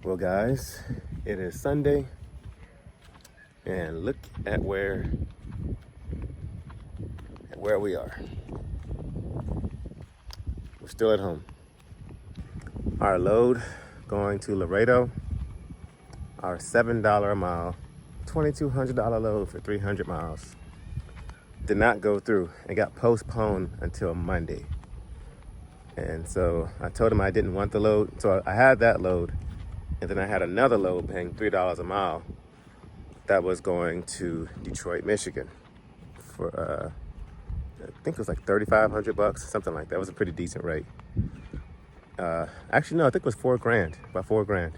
Well guys, it is Sunday and look at where we are. We're still at home. Our load going to Laredo, our $7 a mile, $2,200 load for 300 miles did not go through and got postponed until Monday. And so I told him I didn't want the load. So I had that load. And then I had another load paying $3 a mile that was going to Detroit, Michigan for, I think it was like $3,500, something like that. It was a pretty decent rate. Actually, no, I think it was $4,000, about $4,000.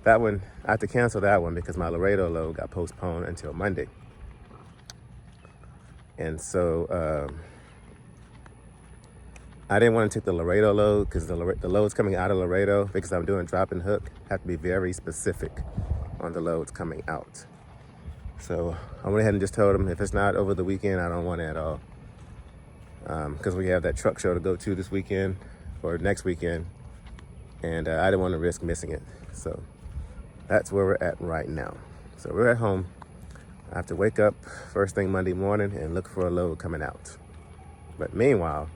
That one, I had to cancel that one because my Laredo load got postponed until Monday. And so I didn't want to take the Laredo load because the loads coming out of Laredo, because I'm doing drop and hook, have to be very specific on the loads coming out. So I went ahead and just told them if it's not over the weekend, I don't want it at all. Because we have that truck show to go to this weekend or next weekend. And I didn't want to risk missing it. So that's where we're at right now. So we're at home. I have to wake up first thing Monday morning and look for a load coming out. But meanwhile,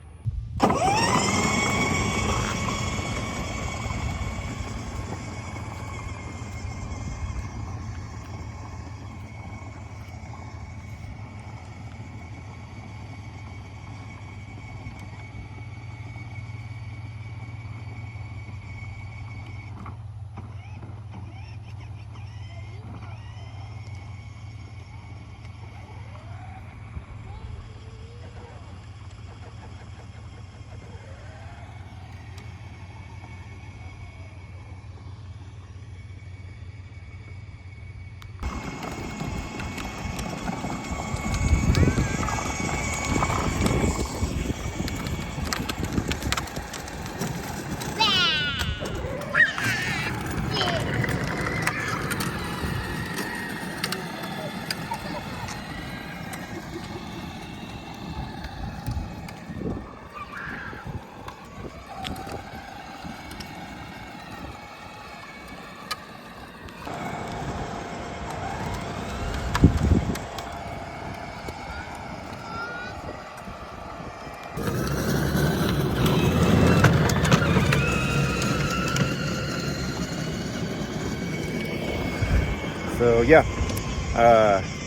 so yeah,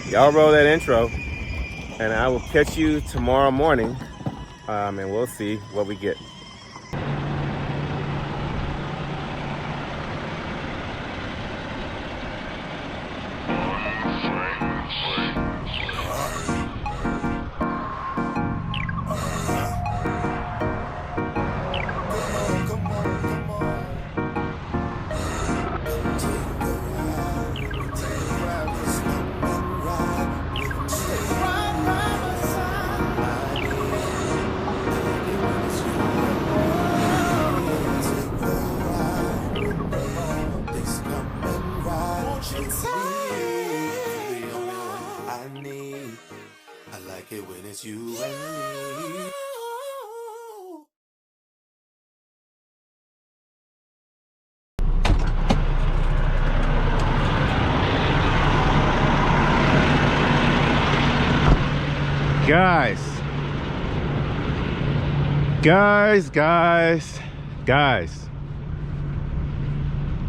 y'all roll that intro and I will catch you tomorrow morning and we'll see what we get. It's you and me. Guys,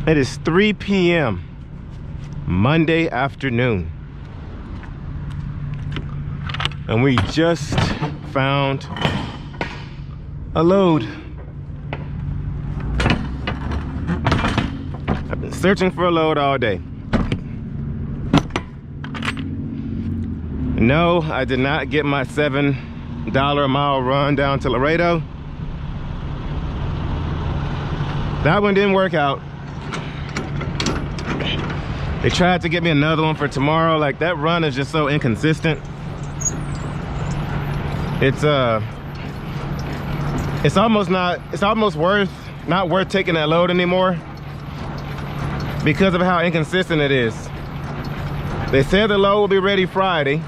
it is 3 p.m. Monday afternoon. And we just found a load. I've been searching for a load all day. No, I did not get my $7 a mile run down to Laredo. That one didn't work out. They tried to get me another one for tomorrow. Like, that run is just so inconsistent. It's almost not worth taking that load anymore because of how inconsistent it is. They said the load will be ready Friday,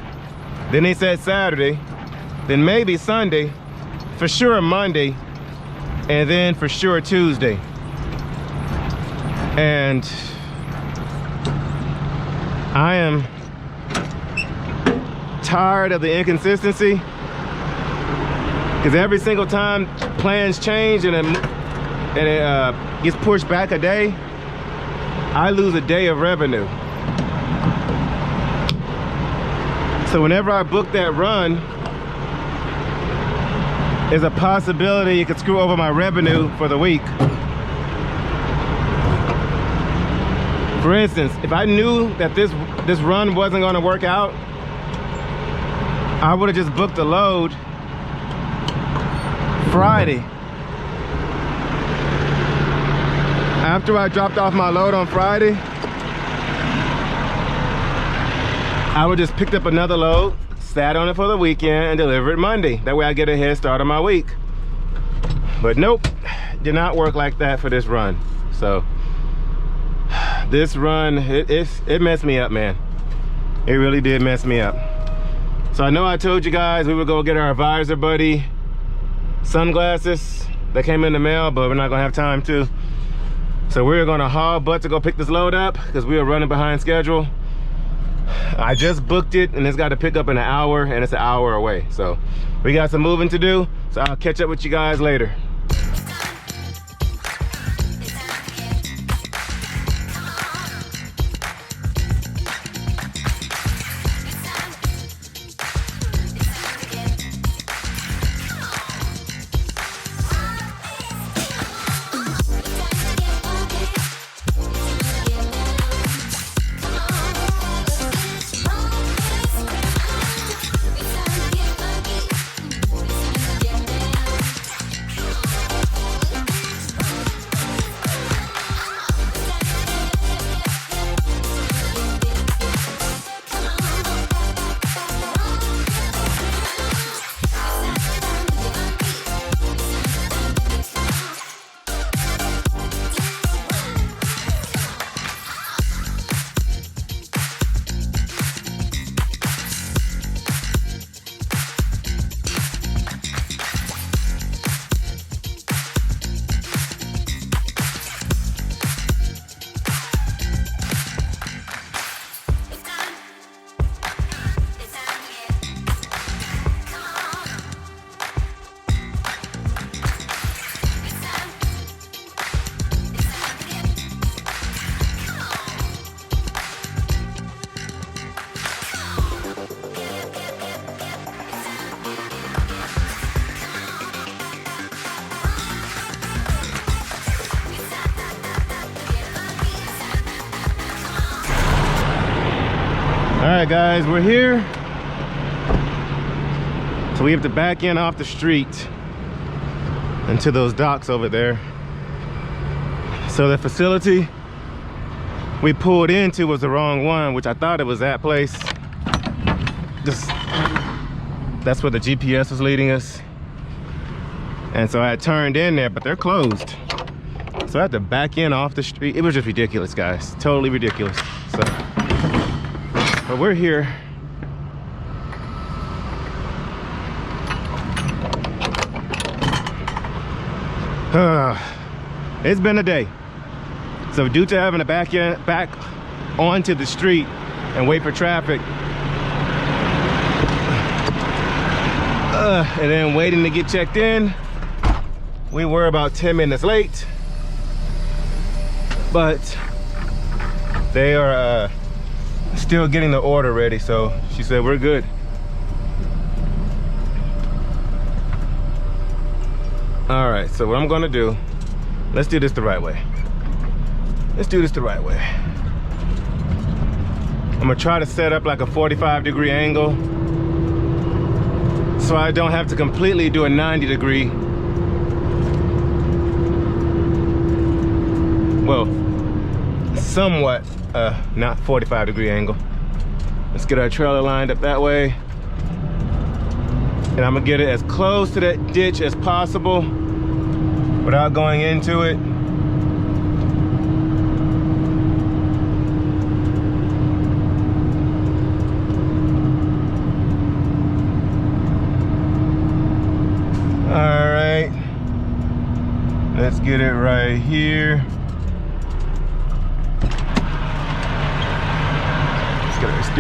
then they said Saturday, then maybe Sunday, for sure Monday, and then for sure Tuesday. And I am tired of the inconsistency, because every single time plans change and it gets pushed back a day, I lose a day of revenue. So whenever I book that run, there's a possibility it could screw over my revenue for the week. For instance, if I knew that this run wasn't going to work out, I would have just booked a load Friday. After I dropped off my load on Friday, I would just picked up another load, sat on it for the weekend, and delivered Monday. That way I get a head start on my week. But nope, did not work like that for this run. So this run, it messed me up, man. It really did mess me up. So I know I told you guys we would go get our Visor Buddy sunglasses that came in the mail, but we're not gonna have time to. So we're gonna haul butt to go pick this load up because we are running behind schedule. I just booked it and it's got to pick up in an hour, and it's an hour away. So we got some moving to do. So I'll catch up with you guys later. All right, guys, we're here. So we have to back in off the street into those docks over there. So the facility we pulled into was the wrong one, which I thought it was that place. That's where the GPS was leading us. And so I turned in there, but they're closed. So I had to back in off the street. It was just ridiculous, guys. Totally ridiculous. So, but we're here. It's been a day. So due to having to back onto the street and wait for traffic, and then waiting to get checked in, we were about 10 minutes late. But they are still getting the order ready, so she said we're good. All right, so what I'm gonna do, let's do this the right way. Let's do this the right way. I'm gonna try to set up like a 45-degree angle so I don't have to completely do a 90-degree. Well, somewhat not 45-degree angle. Let's get our trailer lined up that way, and I'm gonna get it as close to that ditch as possible without going into it. All right, let's get it right here.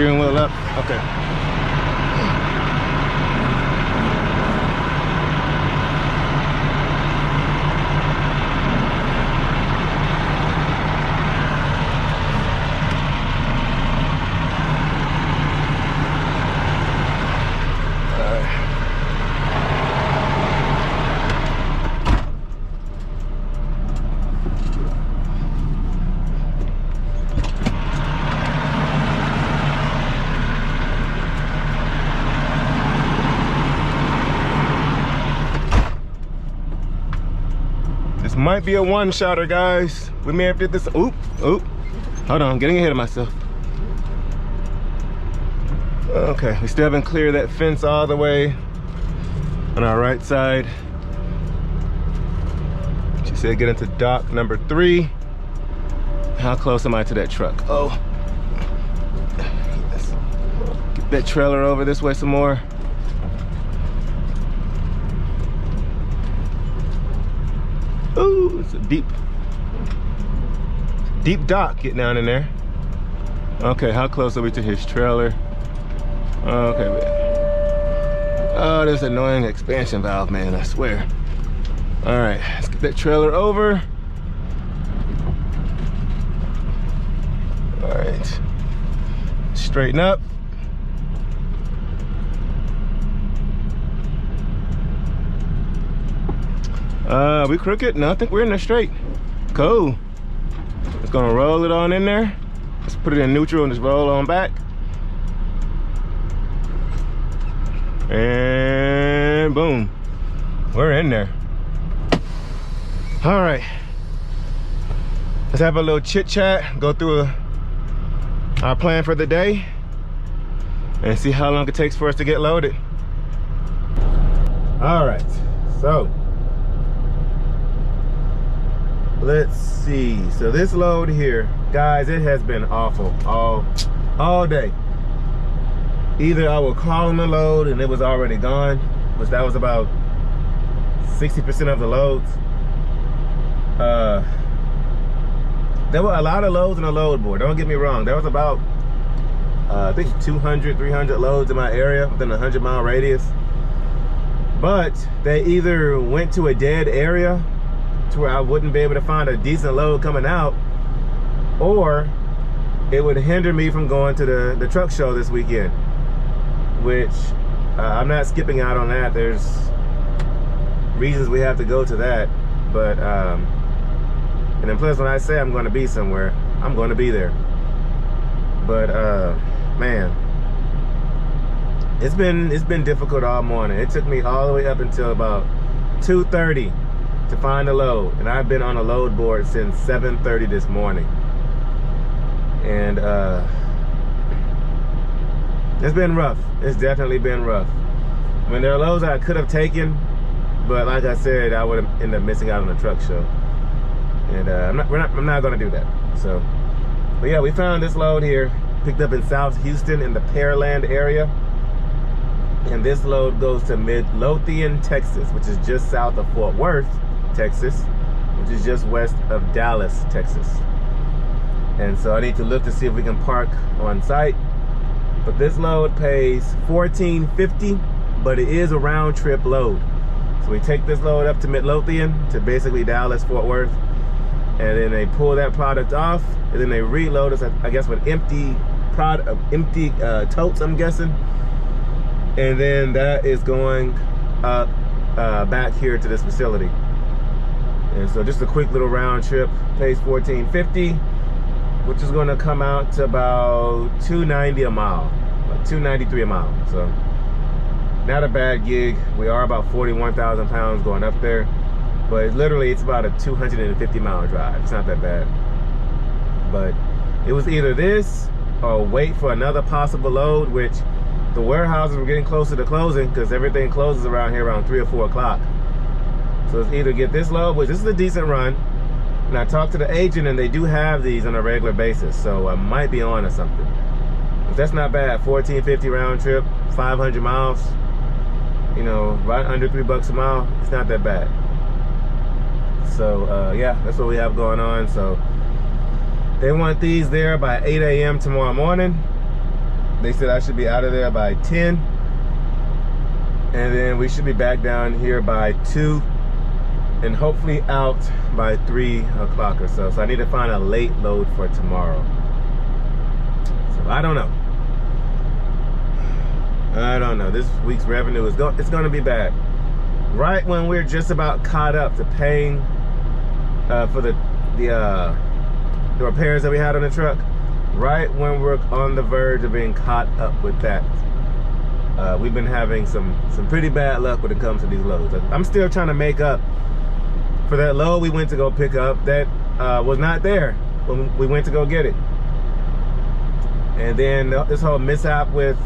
steering wheel up. Okay. This might be a one-shotter, guys. We may have did this. Oop. Hold on, getting ahead of myself. Okay, we still haven't cleared that fence all the way on our right side. She said get into dock number 3. How close am I to that truck? Oh. Let's get that trailer over this way some more. Ooh, it's a deep dock getting down in there. Okay, how close are we to his trailer? Okay, man. Oh, this annoying expansion valve, man, I swear. All right, let's get that trailer over. All right, straighten up. We crooked? No, I think we're in there straight. Cool. Just gonna roll it on in there. Let's put it in neutral and just roll on back. And boom, we're in there. All right, let's have a little chit chat, go through our plan for the day and see how long it takes for us to get loaded. All right, so let's see. So this load here, guys, it has been awful all day. Either I will call in the load and it was already gone, which that was about 60% of the loads. There were a lot of loads in the load board, don't get me wrong. There was about I think 200, 300 loads in my area within a 100-mile radius. But they either went to a dead area to where I wouldn't be able to find a decent load coming out, or it would hinder me from going to the truck show this weekend, which I'm not skipping out on that. There's reasons we have to go to that, but and then plus when I say I'm going to be somewhere, I'm going to be there. But man, it's been difficult all morning. It took me all the way up until about 2:30 to find a load, and I've been on a load board since 7:30 this morning. And it's been rough. It's definitely been rough. I mean, there are loads I could have taken, but like I said, I would have ended up missing out on the truck show. And I'm not going to do that. So, but yeah, we found this load here, picked up in South Houston in the Pearland area. And this load goes to Midlothian, Texas, which is just south of Fort Worth, Texas, which is just west of Dallas, Texas. And so I need to look to see if we can park on site. But this load pays $14.50, but it is a round trip load. So we take this load up to Midlothian, to basically Dallas, Fort Worth, and then they pull that product off, and then they reload us, I guess, with empty totes, I'm guessing. And then that is going up back here to this facility. And so just a quick little round trip, pays $14.50, which is going to come out to about $2.90 a mile, like $2.93 a mile. So not a bad gig. We are about 41,000 pounds going up there, but it's about a 250-mile drive. It's not that bad. But it was either this or wait for another possible load, which the warehouses were getting closer to closing because everything closes around here around 3 or 4 o'clock. So it's either get this load, which this is a decent run, and I talked to the agent and they do have these on a regular basis, so I might be on to something. But that's not bad. $14.50 round trip, 500 miles, you know, right under $3 a mile. It's not that bad. So yeah, that's what we have going on. So they want these there by 8 a.m. tomorrow morning. They said I should be out of there by 10. And then we should be back down here by 2. And hopefully out by 3 o'clock or so. So I need to find a late load for tomorrow. So I don't know. I don't know. This week's revenue is it's going to be bad. Right when we're just about caught up to paying for the repairs that we had on the truck. Right when we're on the verge of being caught up with that. We've been having some pretty bad luck when it comes to these loads. I'm still trying to make up for that load we went to go pick up that was not there when we went to go get it. And then this whole mishap with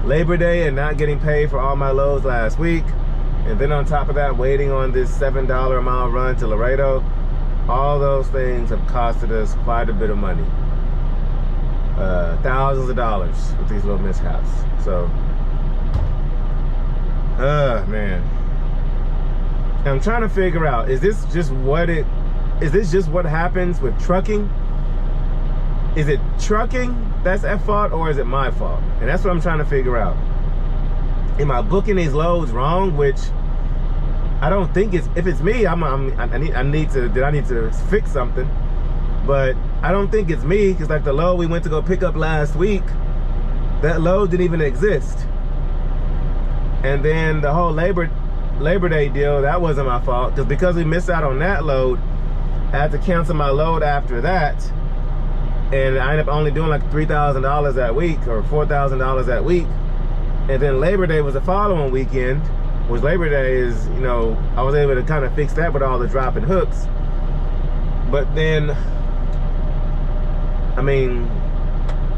Labor Day and not getting paid for all my loads last week. And then on top of that, waiting on this $7 a mile run to Laredo. All those things have costed us quite a bit of money. Thousands of dollars with these little mishaps. So, man. And I'm trying to figure out, is this just what happens with trucking? Is it trucking that's at fault, or is it my fault? And that's what I'm trying to figure out. Am I booking these loads wrong? Which I don't think it's. If it's me, I need to fix something. But I don't think it's me, because like the load we went to go pick up last week, that load didn't even exist. And then the whole Labor Day deal, that wasn't my fault, because we missed out on that load. I had to cancel my load after that. And I ended up only doing like $3,000 that week, or $4,000 that week. And then Labor Day was the following weekend, which Labor Day is, you know, I was able to kind of fix that with all the dropping hooks. But then, I mean,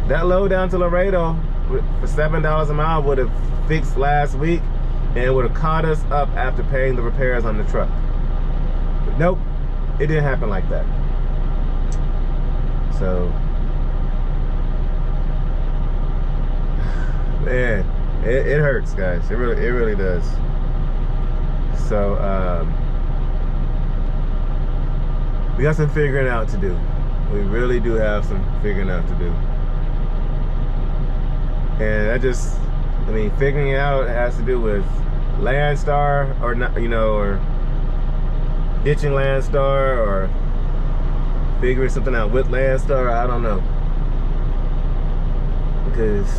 that load down to Laredo for $7 a mile would have fixed last week, and it would have caught us up after paying the repairs on the truck. But nope, it didn't happen like that. So, man, it hurts, guys. It really does. So, we got some figuring out to do. We really do have some figuring out to do. And I mean, figuring it out has to do with Landstar, or not, you know, or ditching Landstar, or figuring something out with Landstar. I don't know, because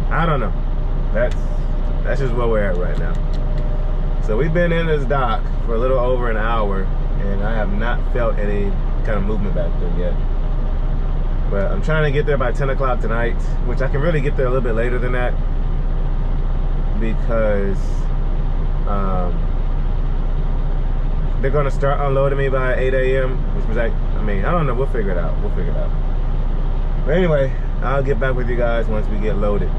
I don't know. That's just where we're at right now. So we've been in this dock for a little over an hour, and I have not felt any kind of movement back there yet. But I'm trying to get there by 10 o'clock tonight, which I can really get there a little bit later than that, because they're gonna start unloading me by 8 a.m. which was like, I mean, I don't know, we'll figure it out. But anyway, I'll get back with you guys once we get loaded.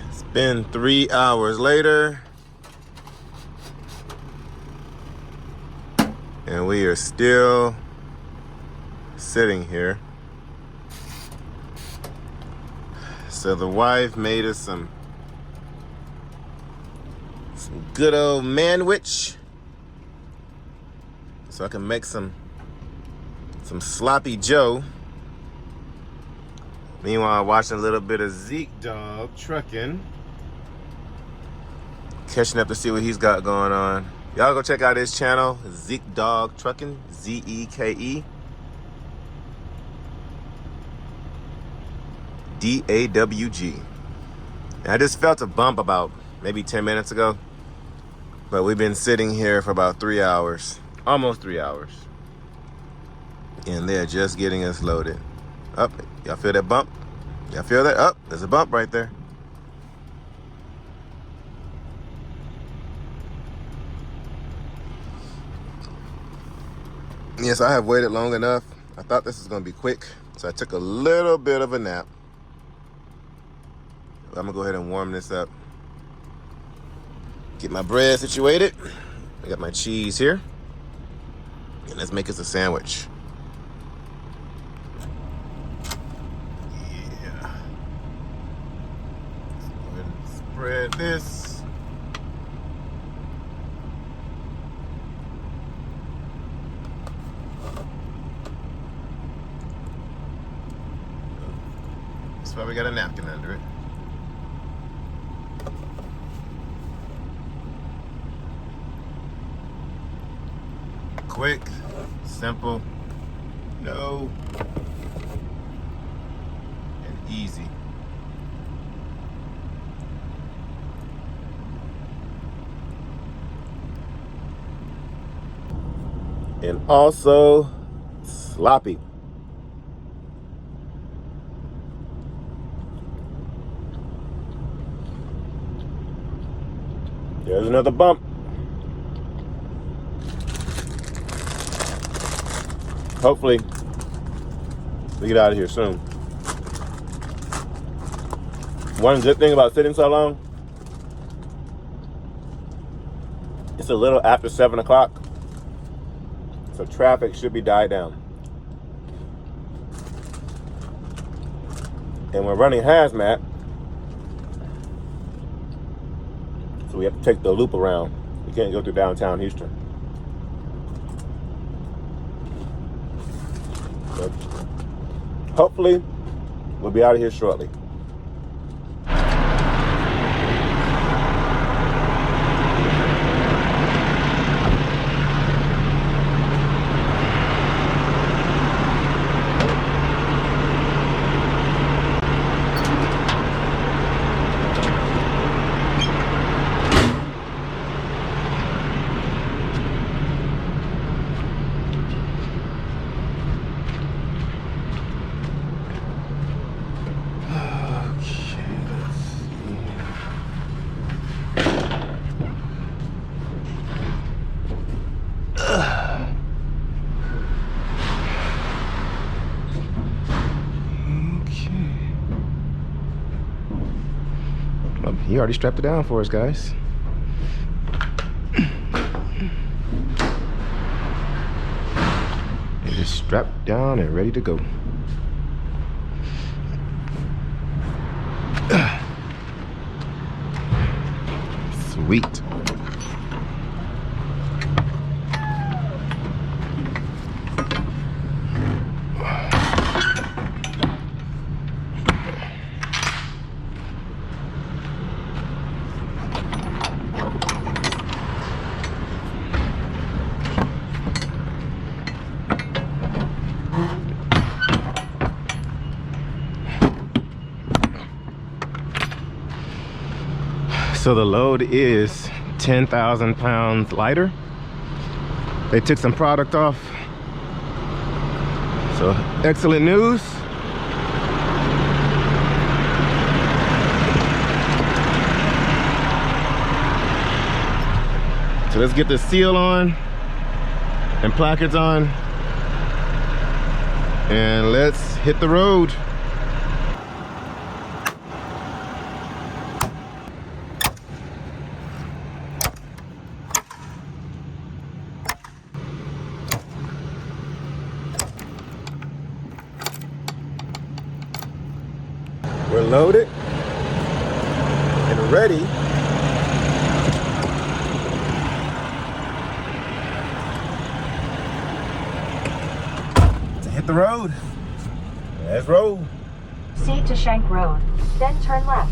It's been 3 hours later, and we are still sitting here. So the wife made us some good old manwich, so I can make some sloppy joe. Meanwhile, watching a little bit of Zeke Dog trucking, catching up to see what he's got going on. Y'all go check out his channel, Zeke Dog Trucking, ZEKE DAWG. And I just felt a bump about maybe 10 minutes ago, but we've been sitting here for about 3 hours, almost 3 hours, and they're just getting us loaded. Up, y'all feel that bump? Y'all feel that? Up, there's a bump right there. Yes, I have waited long enough. I thought this was gonna be quick, so I took a little bit of a nap. I'm gonna go ahead and warm this up. Get my bread situated. I got my cheese here. And let's make us a sandwich. Yeah. Let's go ahead and spread this. That's why we got a napkin under it. Quick, simple, and easy. And also sloppy. There's another bump. Hopefully, we get out of here soon. One good thing about sitting so long, it's a little after 7 o'clock, so traffic should be died down. And we're running hazmat, so we have to take the loop around. We can't go through downtown Houston. But hopefully, we'll be out of here shortly. He already strapped it down for us, guys. It is strapped down and ready to go. Sweet. So the load is 10,000 pounds lighter. They took some product off. So excellent news. So let's get the seal on and placards on, and let's hit the road. We're loaded and ready to hit the road. Let's roll. Proceed to Shank Road, then turn left.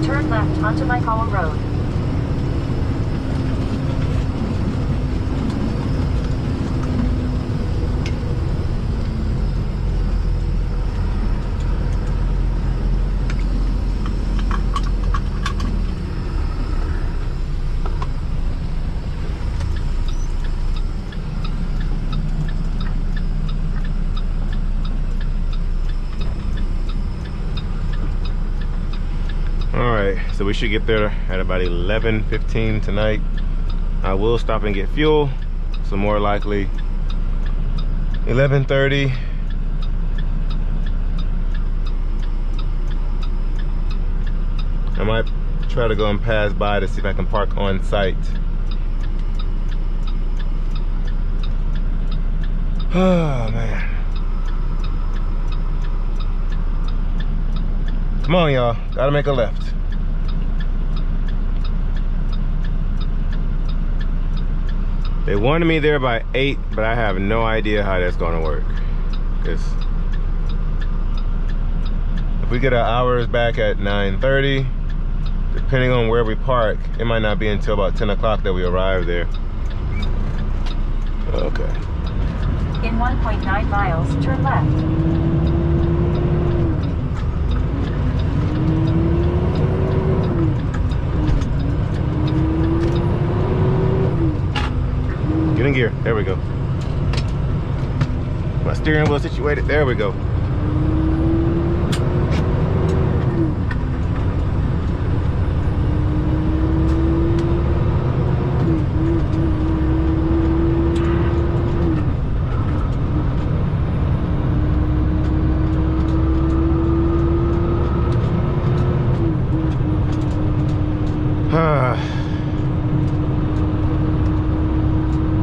Turn left onto my Hollow Road. All right, So we should get there at about 11:15 tonight. I will stop and get fuel, so more likely 11:30. I might try to go and pass by to see if I can park on site. Oh man. Come on y'all, gotta make a left. They wanted me there by 8, but I have no idea how that's gonna work. Because if we get our hours back at 9:30, depending on where we park, it might not be until about 10 o'clock that we arrive there. Okay. In 1.9 miles, turn left. Get in gear. There we go. My steering wheel situated. There we go.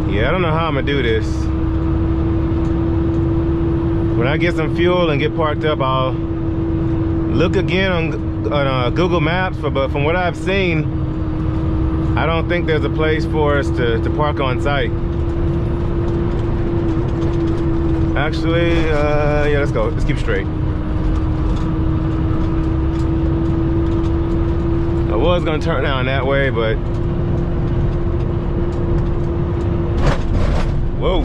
Yeah, I don't know how I'm gonna do this. When I get some fuel and get parked up, I'll look again on Google Maps, but from what I've seen, I don't think there's a place for us to park on site. Actually, yeah, let's go. Let's keep straight. I was gonna turn down that way, but whoa.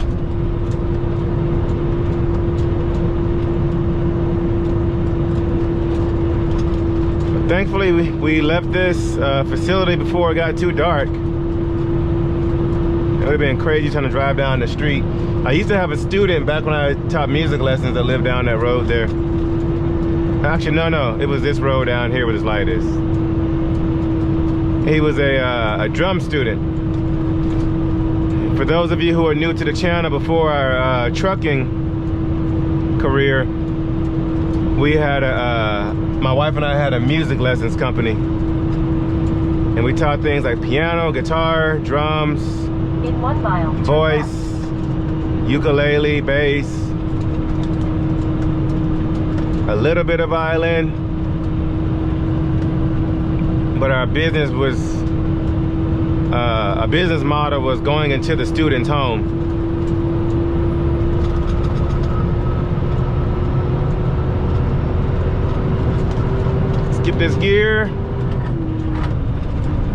But thankfully, we left this facility before it got too dark. It would have been crazy trying to drive down the street. I used to have a student back when I taught music lessons that lived down that road there. Actually, no, it was this road down here where this light is. He was a drum student. For those of you who are new to the channel, before our trucking career, we had my wife and I had a music lessons company, and we taught things like piano, guitar, drums, In 1 mile, turn voice, ukulele, bass, a little bit of violin, but our business was a business model was going into the student's home. Skip this gear.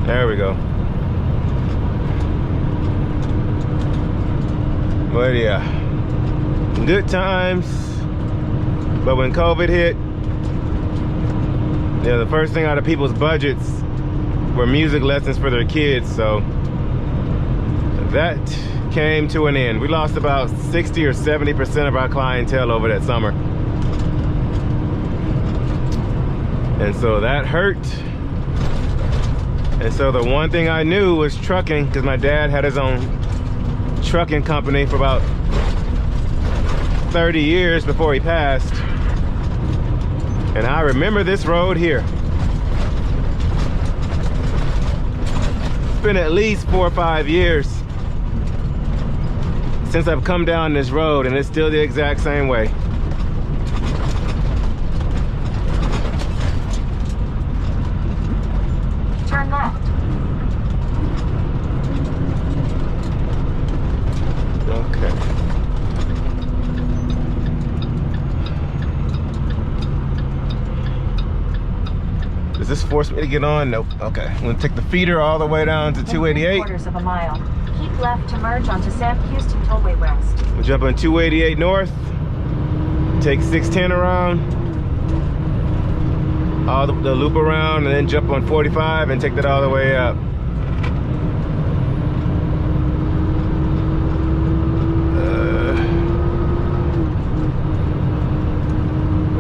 There we go. But yeah, good times. But when COVID hit, yeah, the first thing out of people's budgets were music lessons for their kids, so that came to an end. We lost about 60 or 70% of our clientele over that summer. And so that hurt. And so the one thing I knew was trucking, because my dad had his own trucking company for about 30 years before he passed. And I remember this road here. It's been at least 4 or 5 years since I've come down this road, and it's still the exact same way. Turn left. Okay. Does this force me to get on? Nope. Okay. I'm gonna take the feeder all the way down to 288. 3/4 of a mile. Keep left to merge onto Sam Houston Tollway West. We'll jump on 288 north, take 610 around, all the loop around, and then jump on 45 and take that all the way up.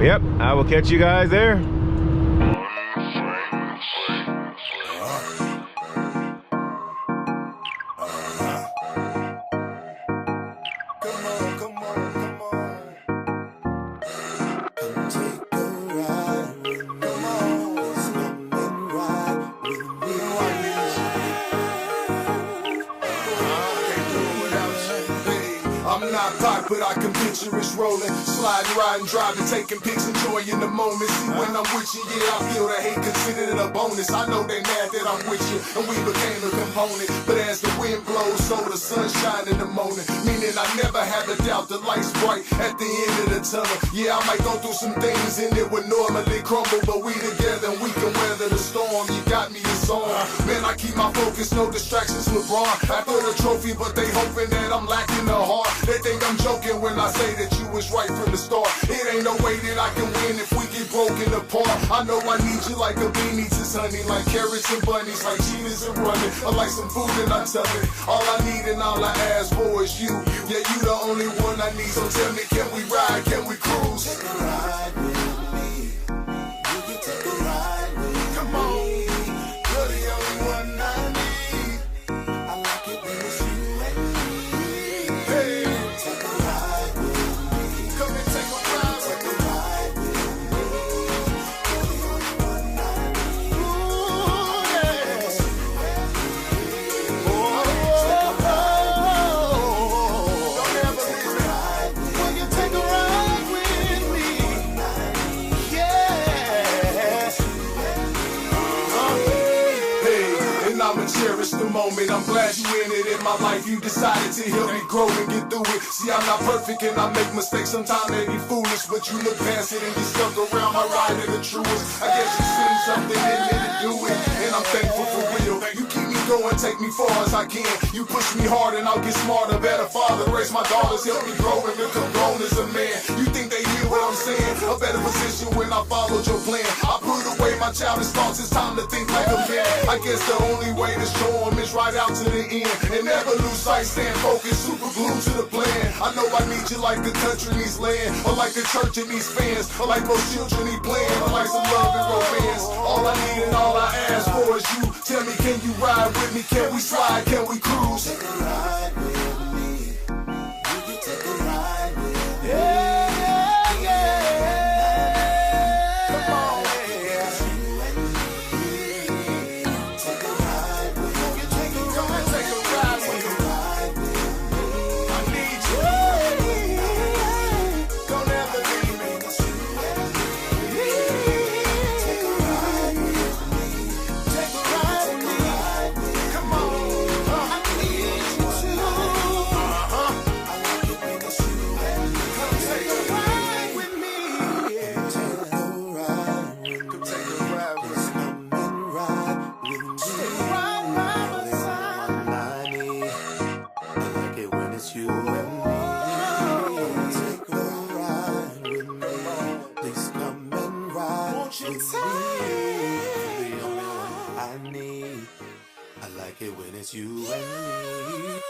Yep, I will catch you guys there. but I can picture it's rolling. Sliding, riding, driving, taking pics, enjoying the moment. See, when I'm with you, yeah, I feel the hate, consider it a bonus. I know they mad that I'm with you, and we became a component. But as the wind blows, so the sun shine in the morning. Meaning I never have a doubt the light's bright at the end of the tunnel. Yeah, I might go through some things and it would normally crumble, but we together and we can weather the storm. You got me, it's on. Man, I keep my focus, no distractions, LeBron. After the trophy, but they hoping that I'm lacking the heart. They think I'm joking when I say that you was right from the start. It ain't no way that I can win if we get broken apart. I know I need you like a bee needs his honey, like carrots and bunnies, like cheetahs and running. I like some food and I tell it. All I need and all I ask for is you. Yeah, you the only one I need. So tell me, can we ride? Can we cruise? Take a ride with me. You can take a ride with me. Come on. You're the only one I need. I like it when it's you and me. Hey, take a ride with me. Come and take a ride with me. Take a ride with me. You're the only one I need. Ooh, yeah. Cherish the moment, I'm glad you in it in my life. You decided to help me grow and get through it. See, I'm not perfect and I make mistakes, sometimes they be foolish, but you look past it and you stuck around my ride in the truest. I guess you seen something in me to do it, and I'm thankful for real. You keep me going, take me far as I can. You push me hard and I'll get smarter, better father, raise my daughters, help me grow and become grown as a man. You think they hear what I'm saying? A better position when I followed your plan. I put away my childish thoughts, it's time to think like a man. I guess the only way to show them is right out to the end. And never lose sight, stand focused, super glued to the plan. I know I need you like the country needs land, or like the church and needs fans, or like most children need playing, or like some love and romance. All I need and all I ask for is you. Tell me, can you ride with me? Can we slide? Can we cruise? Take a ride with me. You can take a ride with me. Yeah, yeah. Come on, yeah. Take a ride with me. Come and take a ride with me. I need you. Don't ever leave me. Take a ride with me. Take a ride with me. Come on. I need you too. I like it when it's you and me. Come take a ride with me. Yeah. Take a ride with me. Come take a ride with me. Come and ride with me. Take a ride by my side. I need. I like it when it's you and me. Take a ride with me. Please come and ride with me. You're the only one I need. I like it when it's you and me.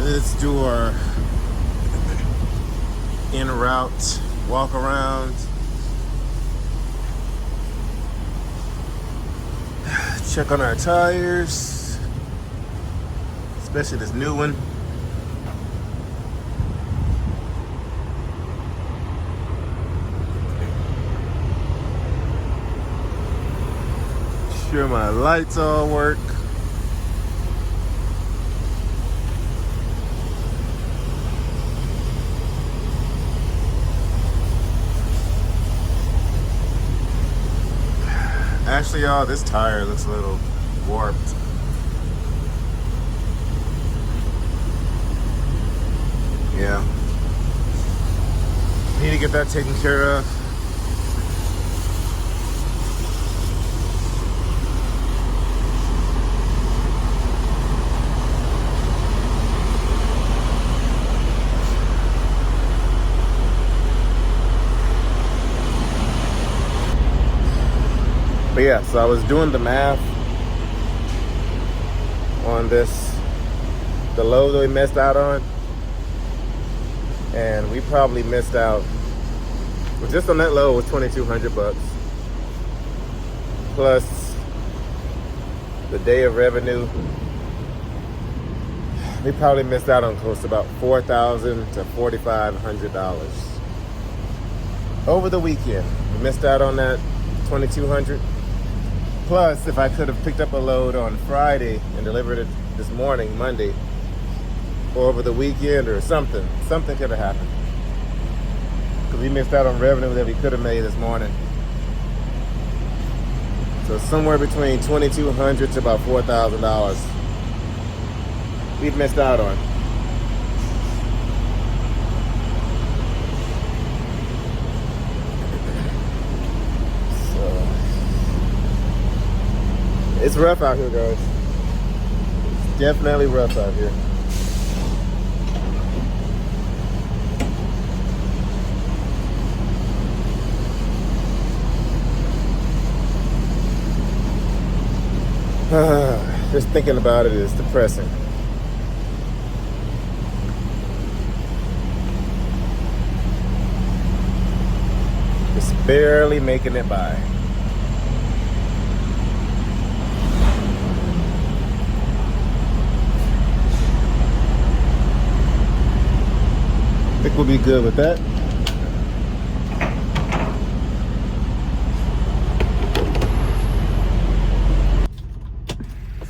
Let's do our en route walk around. Check on our tires, especially this new one. Sure my lights all work. Actually, y'all, this tire looks a little warped. Yeah. Need to get that taken care of. But yeah, so I was doing the math on this, the load that we missed out on, and we probably missed out, well, just on that load was $2,200 plus the day of revenue. We probably missed out on close to about $4,000 to $4,500 over the weekend. We missed out on that $2,200. Plus, if I could have picked up a load on Friday and delivered it this morning, Monday, or over the weekend or something could have happened. Because we missed out on revenue that we could have made this morning. So somewhere between $2,200 to about $4,000 we've missed out on. It's rough out here, guys. It's definitely rough out here. Just thinking about it is depressing. Just barely making it by. I think we'll be good with that.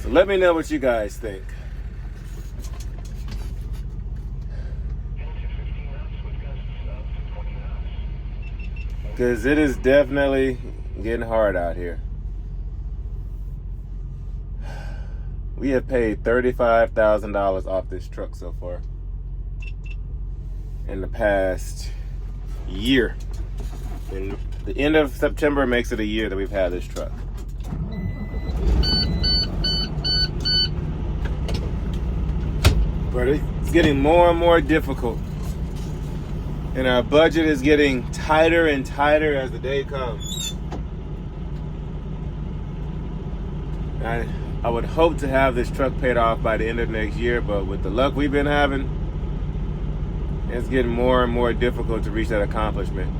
So let me know what you guys think. Because it is definitely getting hard out here. We have paid $35,000 off this truck so far in the past year. And the end of September makes it a year that we've had this truck. But it's getting more and more difficult. And our budget is getting tighter and tighter as the day comes. I would hope to have this truck paid off by the end of next year, but with the luck we've been having, it's getting more and more difficult to reach that accomplishment.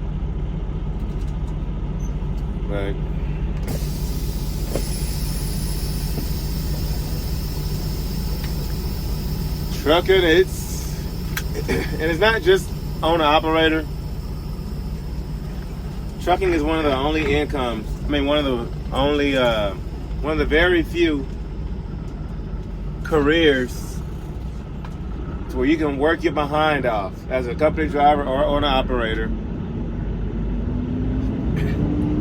But trucking, and it's not just owner operator. Trucking is one of the only incomes. One of the very few careers where you can work your behind off as a company driver or owner operator.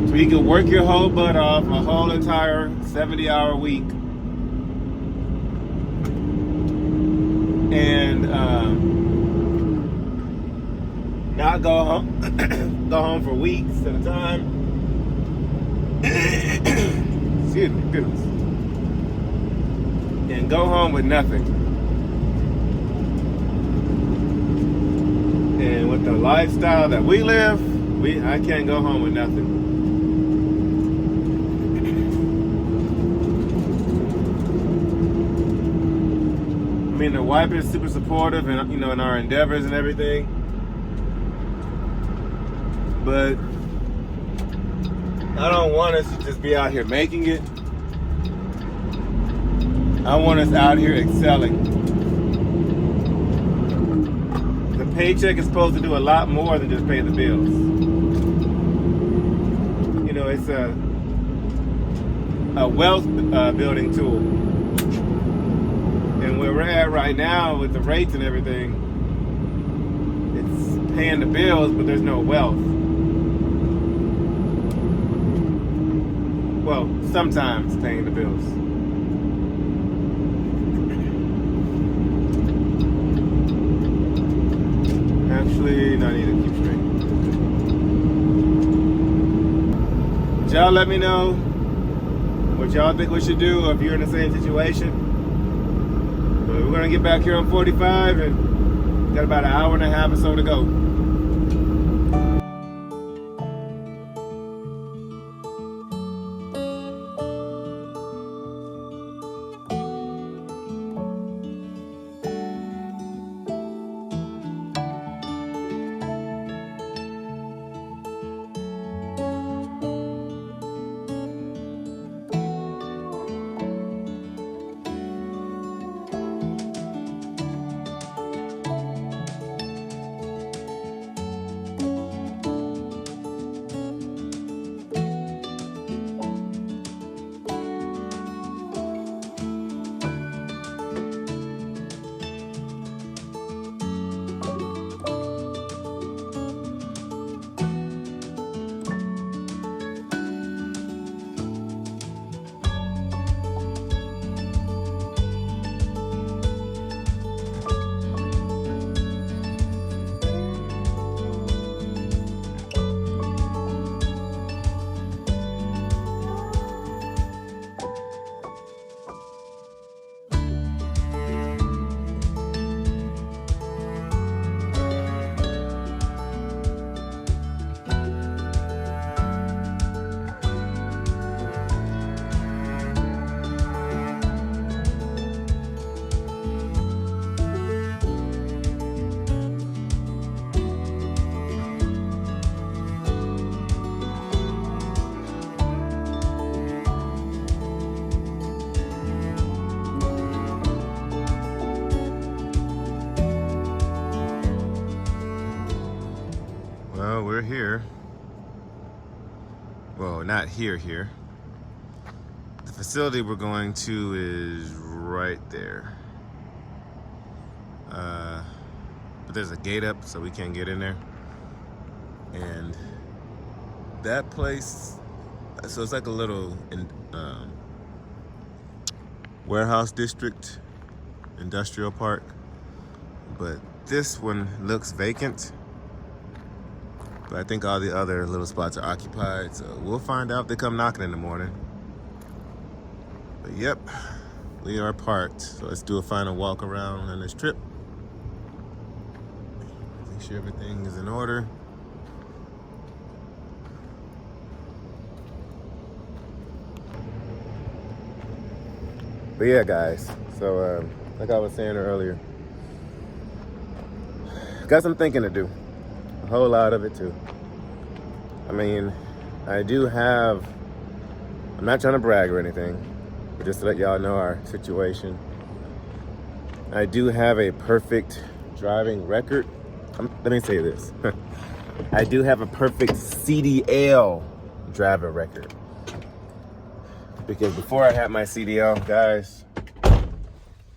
So you can work your whole butt off a whole entire 70-hour week and not go home go home for weeks at a time. Excuse me, goodness. And go home with nothing. And with the lifestyle that we live, I can't go home with nothing. I mean, the wife is super supportive, and in our endeavors and everything. But I don't want us to just be out here making it. I want us out here excelling. The paycheck is supposed to do a lot more than just pay the bills. It's a wealth building tool. And where we're at right now with the rates and everything, it's paying the bills, but there's no wealth. Well, sometimes paying the bills. Actually, no, I need to keep straight. Y'all let me know what y'all think we should do if you're in the same situation. But we're gonna get back here on 45 and got about an hour and a half or so to go. Well, we're here. Well, not here. The facility we're going to is right there. But there's a gate up, so we can't get in there. And that place, so it's like a little warehouse district, industrial park. But this one looks vacant. But I think all the other little spots are occupied, so we'll find out if they come knocking in the morning. But yep, we are parked. So let's do a final walk around on this trip. Make sure everything is in order. But yeah, guys, so like I was saying earlier, got some thinking to do. A whole lot of it too. I mean, I'm not trying to brag or anything, but just to let y'all know our situation. I do have a perfect driving record. Let me say this. I do have a perfect CDL driving record. Because before I had my CDL, guys,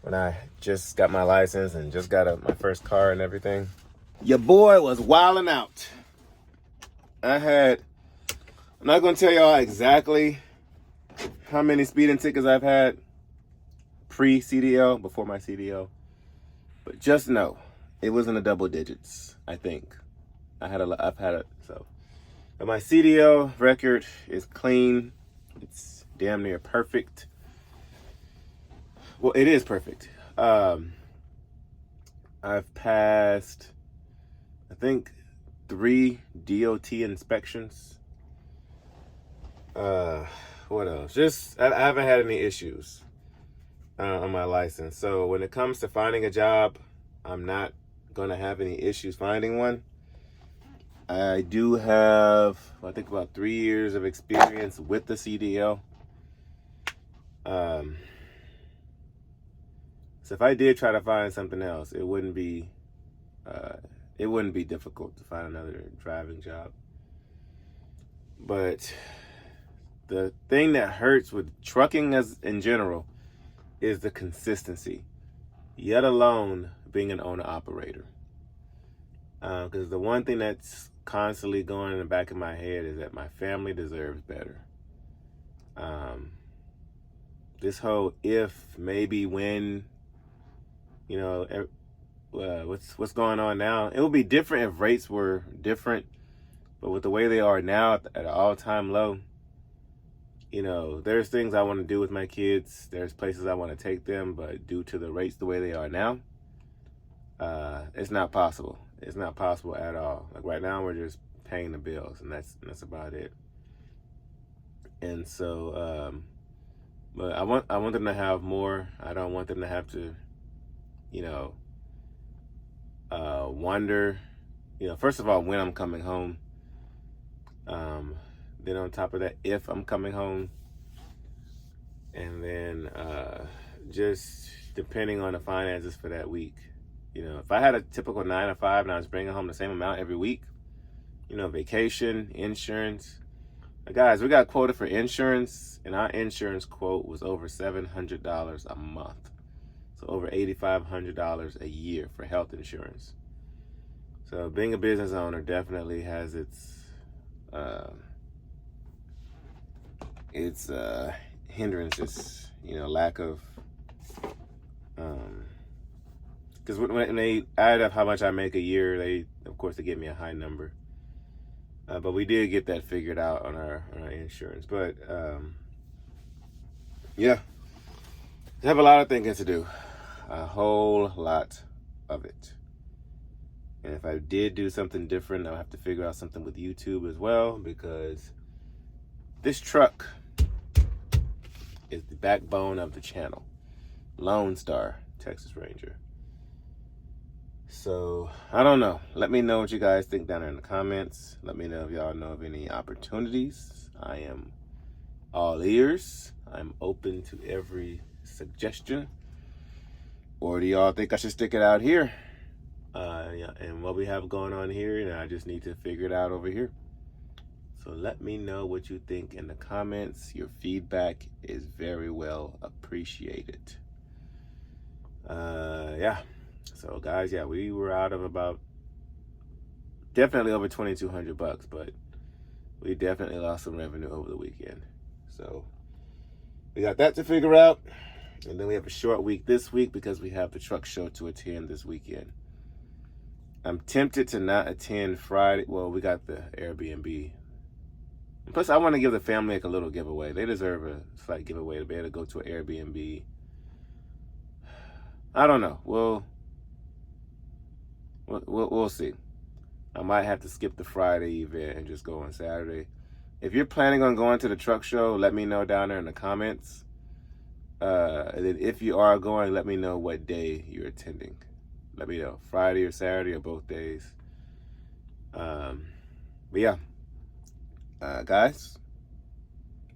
when I just got my license and just got my first car and everything, your boy was wilding out. I'm not gonna tell y'all exactly how many speeding tickets I've had pre-CDL, before my CDL, but just know it was in the double digits. I think I've had it. So, but my CDL record is clean. It's damn near perfect. Well, it is perfect. I've passed, I think, 3 DOT inspections. What else? Just, I haven't had any issues on my license. So when it comes to finding a job, I'm not going to have any issues finding one. I do have, I think, about 3 years of experience with the CDL. So if I did try to find something else, it wouldn't be difficult to find another driving job. But the thing that hurts with trucking as in general is the consistency, yet alone being an owner-operator. Because the one thing that's constantly going in the back of my head is that my family deserves better. this whole if, maybe, when, you know, what's going on now. It would be different if rates were different, but with the way they are now at an all-time low, you know, there's things I want to do with my kids. There's places I want to take them, but due to the rates the way they are now, it's not possible. It's not possible at all. Like right now, we're just paying the bills, and that's about it. And so, but I want them to have more. I don't want them to have to, you know, wonder, you know, first of all, when I'm coming home. Then on top of that, if I'm coming home, and then just depending on the finances for that week. You know, if I had a typical 9 to 5 and I was bringing home the same amount every week, you know, vacation, insurance. Guys, we got quoted for insurance, and our insurance quote was over $700 a month. So over $8,500 a year for health insurance. So being a business owner definitely has its hindrances, you know, lack of, because when they add up how much I make a year, they give me a high number. But we did get that figured out on our insurance. But yeah, I have a lot of thinking to do, a whole lot of it. And if I did do something different, I'll have to figure out something with YouTube as well, because this truck is the backbone of the channel. Lone Star Texas Ranger. So, I don't know. Let me know what you guys think down there in the comments. Let me know if y'all know of any opportunities. I am all ears. I'm open to every suggestion. Or do y'all think I should stick it out here? Yeah, and what we have going on here, and I just need to figure it out over here. So let me know what you think in the comments. Your feedback is very well appreciated. Yeah. So guys, yeah, we were out of about definitely over $2,200, but we definitely lost some revenue over the weekend. So we got that to figure out. And then we have a short week this week because we have the truck show to attend this weekend. I'm tempted to not attend Friday. Well, we got the Airbnb. And plus, I want to give the family like a little giveaway. They deserve a slight giveaway to be able to go to an Airbnb. I don't know. We'll see. I might have to skip the Friday event and just go on Saturday. If you're planning on going to the truck show, let me know down there in the comments. And then if you are going, let me know what day you're attending. Let me know, Friday or Saturday or both days. But yeah, guys,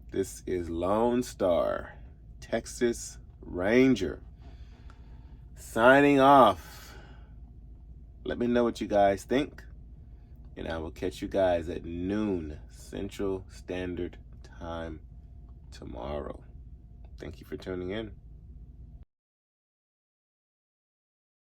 this is Lone Star Texas Ranger signing off. Let me know what you guys think, and I will catch you guys at noon Central Standard Time tomorrow. Thank you for tuning in.